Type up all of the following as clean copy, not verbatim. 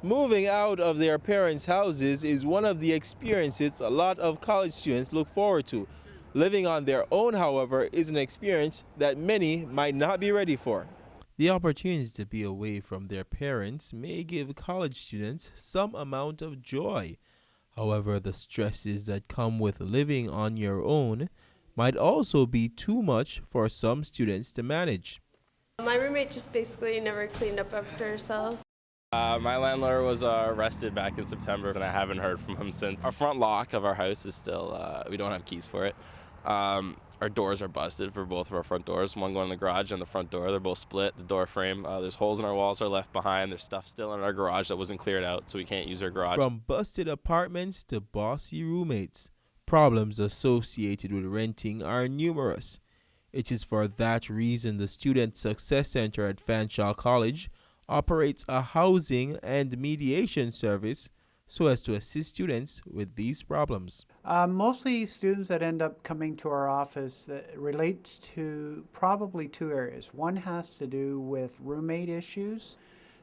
Moving out of their parents' houses is one of the experiences a lot of college students look forward to. Living on their own, however, is an experience that many might not be ready for. The opportunity to be away from their parents may give college students some amount of joy. However, the stresses that come with living on your own might also be too much for some students to manage. My roommate just basically never cleaned up after herself. My landlord was arrested back in September, and I haven't heard from him since. Our front lock of our house is still, we don't have keys for it. Our doors are busted for both of our front doors, one going in the garage and the front door. They're both split, the door frame. There's holes in our walls are left behind. There's stuff still in our garage that wasn't cleared out, so we can't use our garage. From busted apartments to bossy roommates, problems associated with renting are numerous. It is for that reason the Student Success Center at Fanshawe College operates a housing and mediation service so as to assist students with these problems. Mostly students that end up coming to our office that relates to probably two areas. One has to do with roommate issues.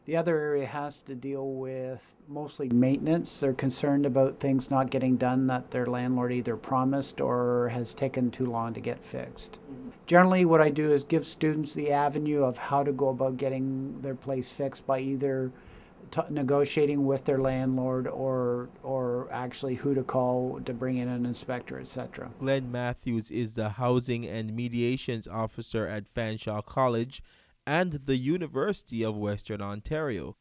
The other area has to deal with mostly maintenance. They're concerned about things not getting done that their landlord either promised or has taken too long to get fixed. Generally, what I do is give students the avenue of how to go about getting their place fixed by either negotiating with their landlord or actually who to call to bring in an inspector, etc. Glenn Matthews is the Housing and Mediations Officer at Fanshawe College and the University of Western Ontario.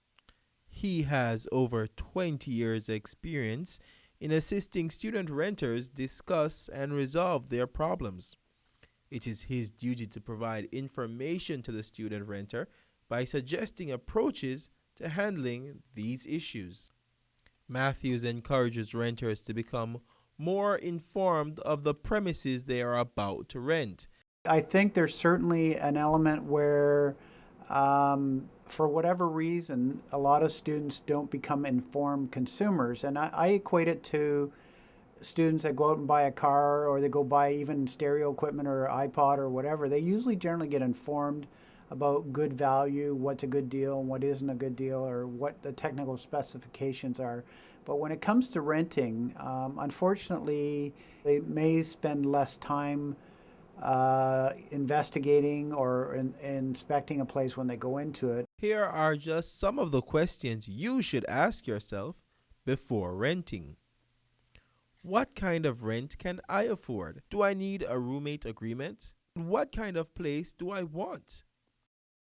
He has over 20 years' experience in assisting student renters discuss and resolve their problems. It is his duty to provide information to the student renter by suggesting approaches to handling these issues. Matthews encourages renters to become more informed of the premises they are about to rent. I think there's certainly an element where, for whatever reason, a lot of students don't become informed consumers. And I equate it to students that go out and buy a car or they go buy even stereo equipment or iPod or whatever. They usually generally get informed about good value, what's a good deal and what isn't a good deal, or what the technical specifications are. But when it comes to renting, unfortunately, they may spend less time investigating or inspecting a place when they go into it. Here are just some of the questions you should ask yourself before renting. What kind of rent can I afford? Do I need a roommate agreement? What kind of place do I want?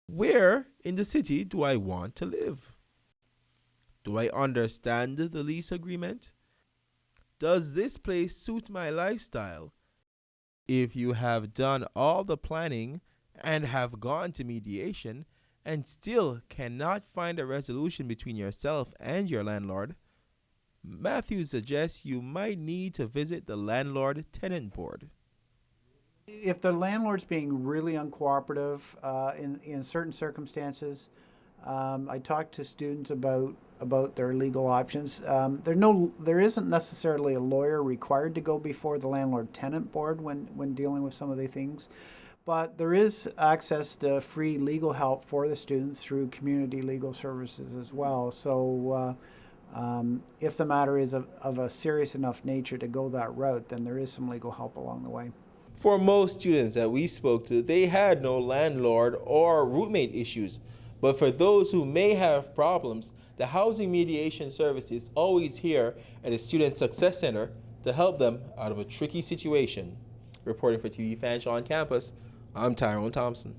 Where in the city do I want to live? Do I understand the lease agreement? Does this place suit my lifestyle? If you have done all the planning and have gone to mediation and still cannot find a resolution between yourself and your landlord, Matthew suggests you might need to visit the Landlord-Tenant Board. If the landlord's being really uncooperative in certain circumstances, I talk to students about their legal options. There isn't necessarily a lawyer required to go before the Landlord-Tenant Board when dealing with some of the things, but there is access to free legal help for the students through community legal services as well. So if the matter is of a serious enough nature to go that route, then there is some legal help along the way. For most students that we spoke to, they had no landlord or roommate issues. But for those who may have problems, the Housing Mediation Service is always here at the Student Success Center to help them out of a tricky situation. Reporting for TV Fanshawe on Campus, I'm Tyrone Thompson.